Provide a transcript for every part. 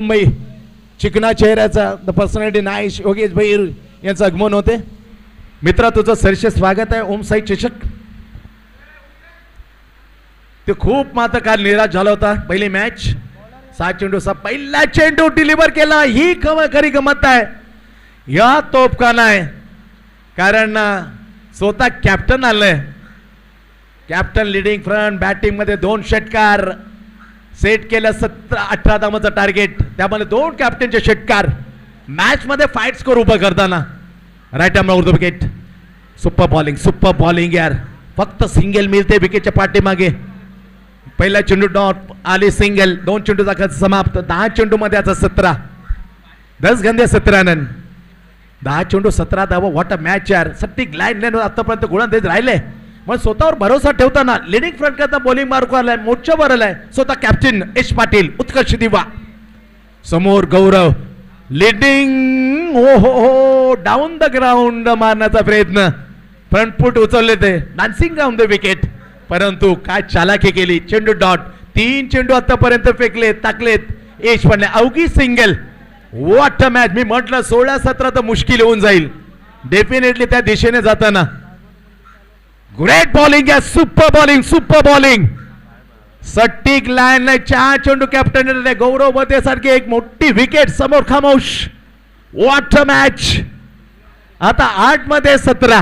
मुंबई चिकना चेहऱ्याचा the personality नाईश Yogesh भैर यांचं आगमन होते. मित्रा तुझं सरसे स्वागत आहे. ओम साई चषक ते खूप मात्र काल निराश झाला होता. पहिली मॅच 7 चेंडूचा पहिला चेंडू डिलिव्हर केला. ही खरी गमत आहे या तोफखाना आहे कारण स्वतः कॅप्टन आलंय. कॅप्टन लिडिंग फ्रंट बॅटिंग मध्ये 2 षटकार सेट केलं. 17-18 धावांचं टार्गेट त्यामध्ये 2 कॅप्टनचे षटकार मॅच मध्ये फाईट स्कोर उभं करताना right arm over the wicket. Super bowling यार. फक्त सिंगल मिळते विकेटच्या पाठीमागे. पहिला चेंडू डॉट आली सिंगल. 2 चेंडूचा खर्च समाप्त. 10 चेंडू मध्ये आता 17 10 गंदे 17 रन 10 चेंडू 17 धावा. व्हॉट अ मॅच यार. सट्टिक लाईन आतापर्यंत गोलंदाज राहिले मग स्वतःवर भरोसा ठेवताना लिडिंग फ्रंट करता बॉलिंग मार्क आलाय. मोर्चावर आलाय स्वतः कॅप्टन यश पाटील. उत्कर्ष दिवा समोर गौरव लिडिंग. हो डाऊन द ग्राउंड मारण्याचा प्रयत्न. फ्रंट फूट उचलले ते डान्सिंग डाऊन द विकेट परंतु काय चालाकी केली. चेंडू डॉट. 3 चेंडू आतापर्यंत फेकले टाकलेत. यश पाटील अवघी सिंगल. What a match. मी म्हटलं 16-17 तर मुश्किल होऊन जाईल डेफिनेटली त्या दिशेने जाताना. ग्रेट बॉलिंग आहे. सुपर बॉलिंग सट्टिक लाईन 4 चेंडू कॅप्टन गौरव मध्ये सारखी एक मोठी विकेट समोर खामोश. What a match. आता 8 मध्ये 17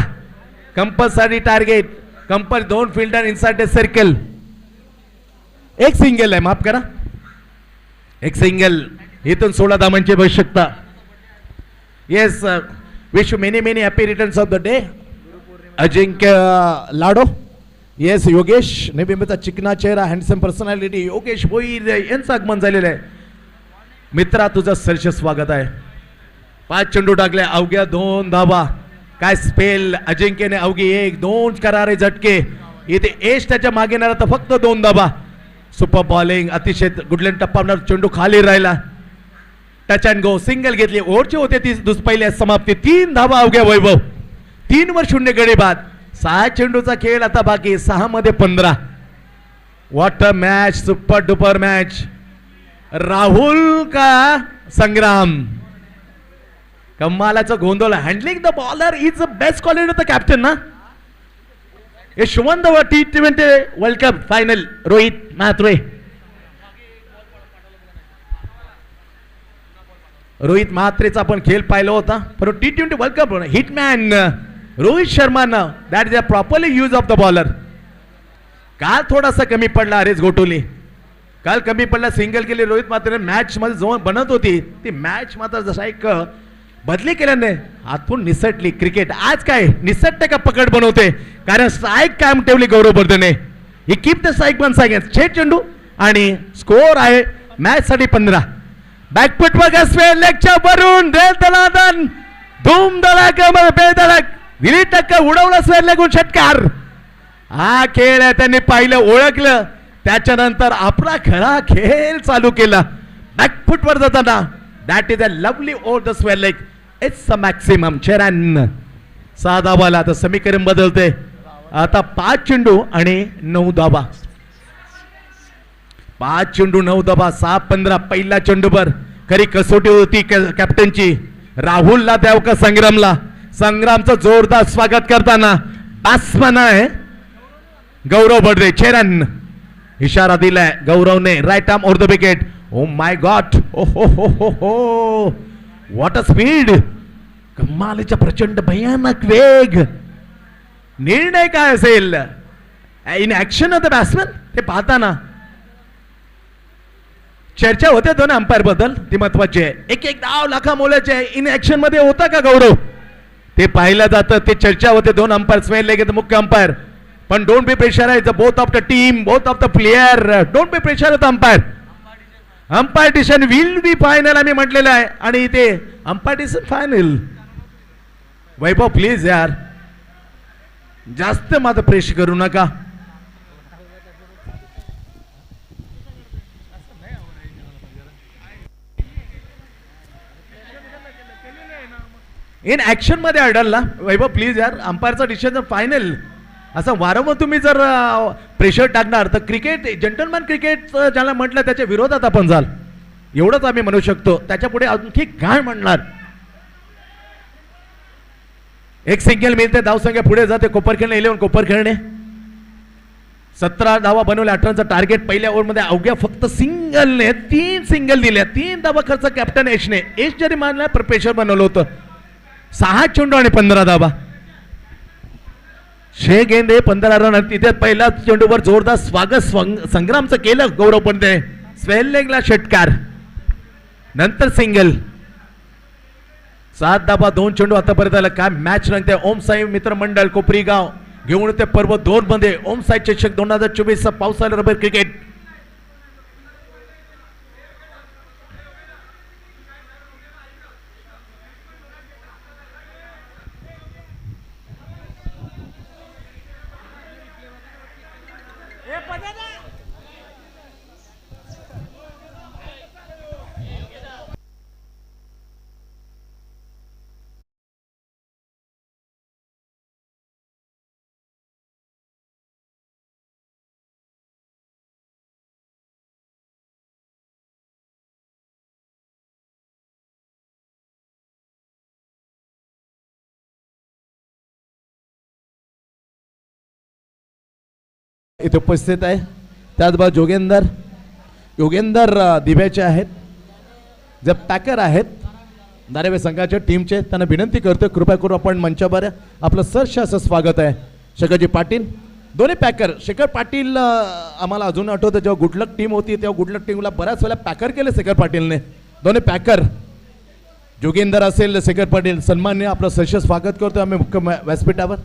compulsory target. Compel 2 fielder inside the circle. एक सिंगल आहे माफ करा. एक सिंगल इथून 16 धावांची आवश्यकता. Yes wish many happy returns of the day Ajinkya Lado. Yes Yogesh नेहमीचा चिकना चेहरा हँडसम पर्सनॅलिटी योगेश भोईर यांचं आगमन झालेलं आहे. मित्रा तुझं सरस स्वागत आहे. 5 चेंडू टाकले अवघ्या 2 धावा. काय स्पेल. अजिंक्यने अवघी 1-2 करारे झटके. इथे एश त्याच्या मागे येणार तर फक्त 2 धावा. सुपर बॉलिंग अतिशय गुडलेन टप्पावणार. चेंडू खाली राहिला. टच अँड गो सिंगल घेतली. ओव्हरची होते ती पहिल्या समाप्ती. 3 धावा अवघ्या वैभव. 3-0 गडी बाद. 6 चेंडूचा खेळ आता बाकी. 6 मध्ये 15. What a match. Super duper match. Rahul का संग्राम कमालाचा गोंधळ. Handling the bowler is the best quality of the captain ना. Yashwant T20 world cup final Rohit Mhatre. Rohit म्हात्रेचा आपण खेळ पाहिला होता पण T20 world cup hitman Rohit Sharma that is a properly use of the bowler. काल थोडासा कमी पडला अरेज गोटोली. काल कमी पडला सिंगल केली रोहित म्हात्रे. मॅच मध्ये जो बनत होती ती मॅच मात्र जसा एक बदली केल्याने हातून निसटली क्रिकेट. आज काय निसटते का पकड बनवते कारण स्ट्राईक कायम ठेवली गौरव वर्धने. ही कीप द स्ट्राईक 1 सेकंड. 6 चेंडू आणि स्कोर आहे मॅच साठी 15. बॅकफुट बघा स्वेल लेगच्या वरून रेल तलादन धूम धडाका बेधडक विली टक्का उडवला स्वेल लेगून षटकार. हा खेळ आहे त्यांनी पाहिलं ओळखलं त्याच्यानंतर आपला खरा खेळ चालू केला. बॅकफुट वर जाताना that is a lovely over the swell leg. It's a maximum 6 run. 6 धावाला आता समीकरण बदलते. आता 5 चेंडू आणि 9 धावा. 5 चेंडू 9 धावा. 6-15 पहिला चेंडूवर खरी कसोटी होती कॅप्टनची. राहुलला द्याव का संग्रामला. संग्रामचं जोरदार स्वागत करताना बॅट्समन आहे गौरव बडरे. 6 रन. इशारा दिलाय गौरवने. Right arm over the wicket. Oh my god. Oh हो व्हॉट अ स्पीड. कमालीचा प्रचंड भयानक वेग. निर्णय काय असेल in action of the batsman ते पाहताना चर्चा होते दोन अंपायर बद्दल. ती महत्वाची आहे. एक डाव लाखा मोलाचे इन ऍक्शन मध्ये होता का गौरव ते पाहिलं जातं. ते चर्चा होते 2 अंपायर स्वेल लेग मुख्य अंपायर. पण डोंट बी प्रेशर आहे both of the team both of the player. Don't be pressure होत umpire. Umpire decision will be final आम्ही म्हटलेलं आहे आणि ते umpire decision final. Vaibhav please यार जास्त मात्र प्रेशर करू नका. इन ऍक्शन मध्ये आढळला वैभव प्लीज यार. अंपायरचा डिसिजन फायनल असं वारंवार तुम्ही जर प्रेशर टाकणार तर क्रिकेट जेंटलमॅन क्रिकेट ज्याला म्हटलं त्याच्या विरोधात आपण जाल. एवढंच आम्ही म्हणू शकतो, त्याच्या पुढे आणखी काय म्हणणार. एक सिंगल मिळते, धावसंख्या पुढे जाते. कोपरखेळणे 11 कोपरखेळणे 17 धावा बनवल्या, 18चं टार्गेट. पहिल्या ओव्हरमध्ये अवघ्या फक्त सिंगलने 3 सिंगल दिल्या, 3 धावा खर्च कॅप्टन एशने. एश जरी मानला प्रेशर बनवलं होतं. 6 चेंडू आणि 15 धावा. 6 गेंदे 15 रन. तिथे पहिल्या चेंडूवर जोरदार स्वागत संग्रामचं केलं गौरव पंते. स्वेलिंगला षटकार, नंतर सिंगल. 7 धाबा 2 चेंडू आतापर्यंत आला. काय मॅच रंगते. ओम साई मित्रमंडळ कोपरी गाव घेऊन ते पर्व 2 मध्ये ओम साई चषक 2024 पावसाळा रबर क्रिकेट. इथे उपस्थित आहे. त्याचबरोबर योगेंदर दिव्याचे आहेत, जे पॅकर आहेत धारावी संघाच्या टीमचे. त्यांना विनंती करतो कृपया करून आपण मंचावर आपलं सहर्ष असं स्वागत आहे. शेखरजी पाटील दोन्ही पॅकर. शेखर पाटील आम्हाला अजून आठवतं जेव्हा गुडलक टीम होती तेव्हा गुडलक टीमला बऱ्याच वेळा पॅकर केले शेखर पाटीलने. दोन्ही पॅकर जोगेंदर असेल शेखर पाटील सन्मान्य आपलं सहर्ष स्वागत करतो आम्ही मुख्य व्यासपीठावर.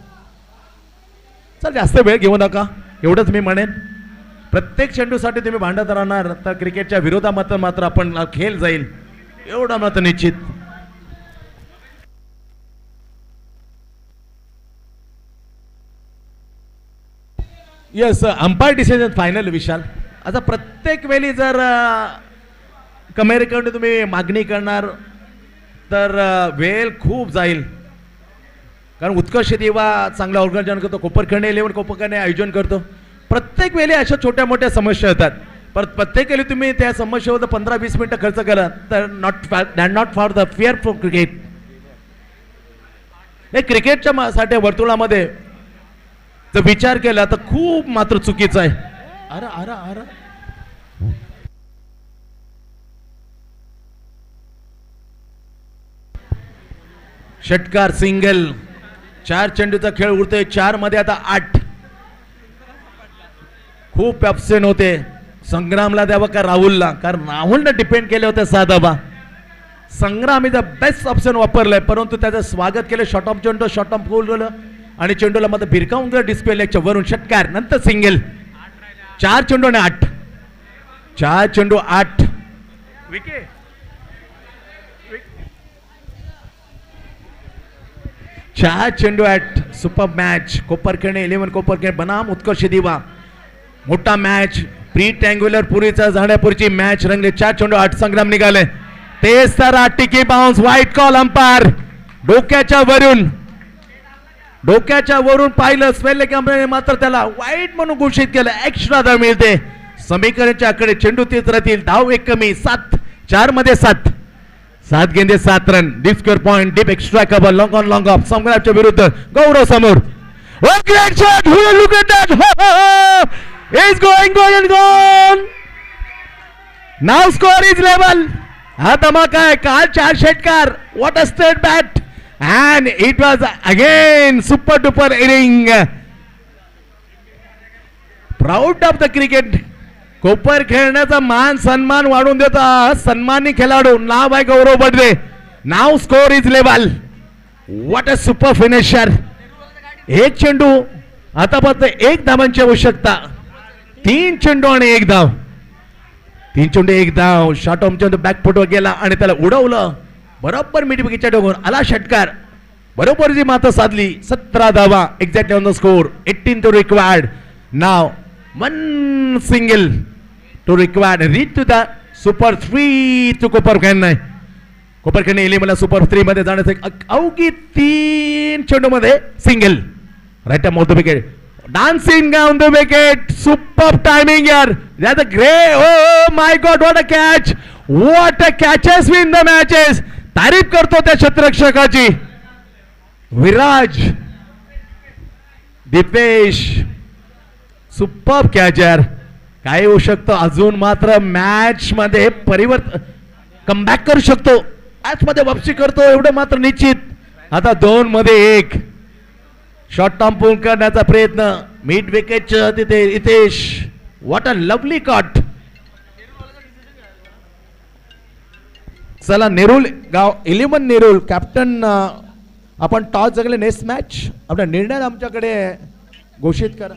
चल जास्त वेळ घेऊ नका, एवढंच मी म्हणेन. प्रत्येक चेंडूसाठी तुम्ही भांडत राहणार तर क्रिकेटच्या विरोधात मात्र आपण खेळ जाईल एवढं मात्र निश्चित. यस, अंपायर डिसिजन फायनल विशाल. आता प्रत्येक वेळी जर कमेरीकडे तुम्ही मागणी करणार तर वेळ खूप जाईल. कारण उत्कर्ष दिवा चांगलं ऑर्गनायझन करतो, कोपरखेळणे 11 कोपरखेळणे आयोजन करतो. प्रत्येक वेळी अशा छोट्या मोठ्या समस्या येतात, पण प्रत्येक वेळी तुम्ही त्या समस्येवर 15-20 मिनिटं खर्च करा तर not for the fair for cricket. हे क्रिकेटच्या साठी वर्तुळामध्ये जर विचार केला तर खूप मात्र चुकीचं आहे. अरे अरे अरे षटकार सिंगल. 4 चेंडूचा खेळ उरतोय. 4 मध्ये आता 8. खूप ॲब्सेंट होते. संग्रामला द्यावं का राहुलला, कारण राहुलनं डिपेंड केले होते 6 धावा. संग्राम इज द बेस्ट ऑप्शन वापरलंय, परंतु त्याचं स्वागत केलं. शॉर्ट ऑफ चेंडू शॉर्ट ऑफ गोल गेलं आणि चेंडूला मध्ये भिरकावून गेलं डिस्प्ले लेगच्या वरून. षटकार नंतर सिंगल. 4 चेंडू आणि 8. 4 चेंडू 8 विकेट. 4 चेंडू 8. Super match. कोपरखेळणे 11 कोपरखेळणे बनाम उत्कर्ष दिवा. मोठा मॅच. प्री ट्रँग्युलर पुरीचा झाड्यापूरची मॅच रंगले. 4 चेंडू 8. संग्राम निघाले. तेच तर टिकी बाउन्स. White call umpire. डोक्याच्या वरून पाहिलं स्वेल कंपनीने मात्र त्याला वाईट म्हणून घोषित केलं. एक्स्ट्रा धाव मिळते. समीकरणच्या आकडे चेंडू 30 राहतील. धाव एक कमी. 7. 4 मध्ये 7. 7 गेंदे 7 run. Deep square point. Deep extra cover. Long on long off. संग्रामच्या विरुद्ध गौरव समोर. Oh, great shot! Look at that! It's going and gone. Now score is level. हा धमाका आहे. काल 4 षटकार. What a straight bat! And it was again super duper inning. Proud of the cricket. कोपर खेळण्याचा मान सन्मान वाढून देता सन्मानी खेळाडू. नाव आहे Gaurav Badwe. Now score is level. What a super finisher. 1 चेंडू आतापर्यंत 1 धावांची आवश्यकता. 3 चेंडू आणि 1 धाव. 3 चेंडू 1 धाव. शॉर्ट ऑफ चेंडू बॅक फुटवर गेला आणि त्याला उडवलं. बरोबर मिड विकेटच्या डोगून आला षटकार. बरोबर जी मात्र साधली. 17 धावा exactly on the score. 18 to required. Now 1 single to required. Reach to the super 3 to Koparkhairane. Koparkhairane 11 मला सुपर 3 मध्ये जाण्याचं अवघी 3 चेंडू मध्ये single. Right off the wicket. dancing on the wicket, superb timing here. That's a great, oh my God, what a catch, what a catches win the matches. तारीफ करतो त्या क्षेत्ररक्षकाची. Viraj, Deepesh, superb catch यार. काय होऊ शकतं अजून, मात्र मॅच मध्ये परिवर्तन, कमबॅक करू शकतो, मॅच मध्ये वापसी करतो एवढं मात्र निश्चित. आता 2 मध्ये 1 शॉर्ट टर्म पूर्ण करण्याचा प्रयत्न. मिड विकेटच्या तिथे Hitesh, what a lovely cut. चला नेरुल गाव 11 नेरुल कॅप्टन, आपण टॉस जिंकले. नेक्स्ट मॅच आपला निर्णय आमच्याकडे घोषित करा.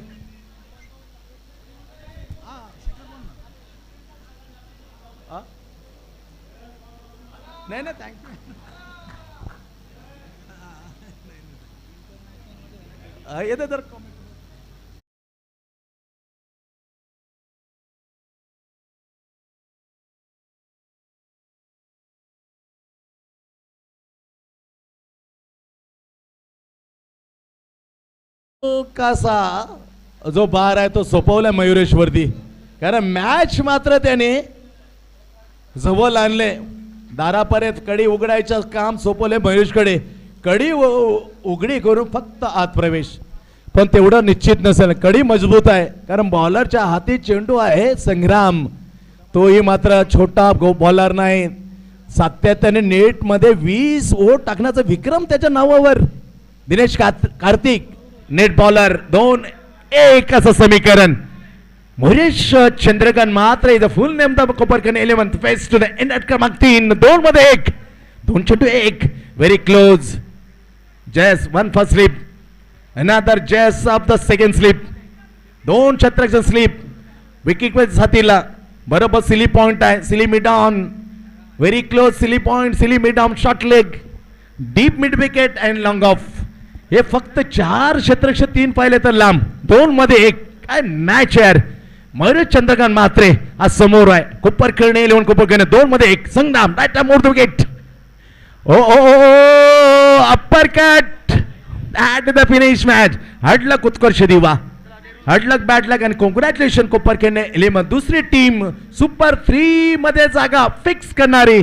नाही ना, थँक्यू. येते तर कसा जो बार आहे तो सोपवलाय मयुरेश वरती, कारण मॅच मात्र त्याने जवळ आणले. दारापर्यंत कडी उघडायचं काम सोपवले मयुरेशकडे. कडी उघडी करून फक्त आत प्रवेश, पण तेवढं निश्चित नसेल. कडी मजबूत आहे कारण बॉलरच्या हाती चेंडू आहे. संग्राम तोही मात्र छोटा बॉलर नाही. सातत्याने नेट मध्ये 20 ओव्हर टाकण्याचा विक्रम त्याच्या नावावर. Dinesh Karthik net bowler. 2-1 असं समीकरण. मयुरेश चंद्रकांत मात्र इथं full name the Koparkhairane 11th face to the end at क्रमांक 3. 2 मध्ये 1, 2-1 very close. Jayesh 1 first slip, another Jayesh of the second slip. 2 क्षेत्ररक्षण स्लिप. विकेट मध्ये हातीला बरोबर सिली पॉइंट आहे. Silly mid on, very close silly point. Silly mid on, short leg, deep mid wicket and long off. हे फक्त 4 क्षेत्ररक्षण 3 पाहिले तर लांब. 2 मध्ये 1. काय मॅच यार. मयुरेश चंद्रकांत मात्रे आज समोर आहे. कोपरखने 11 कोपरखने. 2 मध्ये 1. Sangram right more the wicket. Oh upper cut at the finish match. Hard luck Utkarsh Diva, hard luck bad लक, आणि कॉंग्रॅच्युलेशन कोपरखने 11. दुसरी टीम सुपर 3 मध्ये जागा फिक्स करणारी